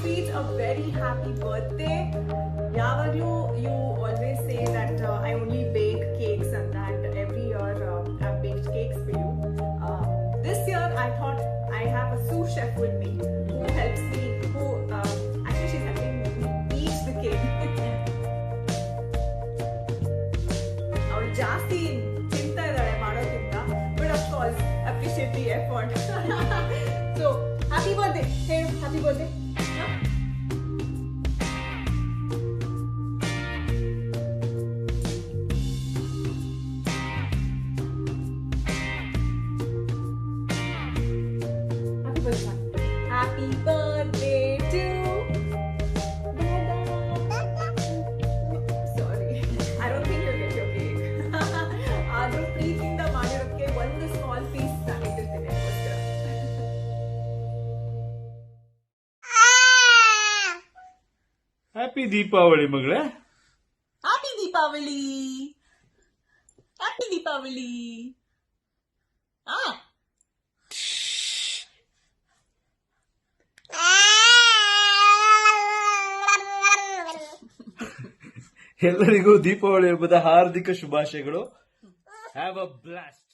sweets a very happy birthday. Yavaglu, you always say that I only bake cakes and that every year I've baked cakes for you. This year I thought I have a sous chef with me who helps me, who actually she's helping me eat the cake. ಅವಳು ಜಾಸ್ತಿ ತಿಂತಾ ಇದ್ದಾಳೆ ಮಾಡೋದ್ರಿಂದ, but of course appreciate the effort. So happy birthday, ಹೇಳು happy birthday. Happy birthday to sorry I don't think you'll get your cake. ಆದ್ರೂ ಪ್ರೀತಿಯಿಂದ ಮಾಡಿರೋದಕ್ಕೆ ಒಂದು small piece ನಾನು ಇಟ್ಟಿರ್ತೀನಿ ಅದಕ್ಕೋಸ್ಕರ. ಹ್ಯಾಪಿ ದೀಪಾವಳಿ ಮಗಳೇ. Happy Deepavali, happy Deepavali. ಎಲ್ಲರಿಗೂ ದೀಪಾವಳಿ ಹಬ್ಬದ ಹಾರ್ದಿಕ ಶುಭಾಶಯಗಳು. Have a blast.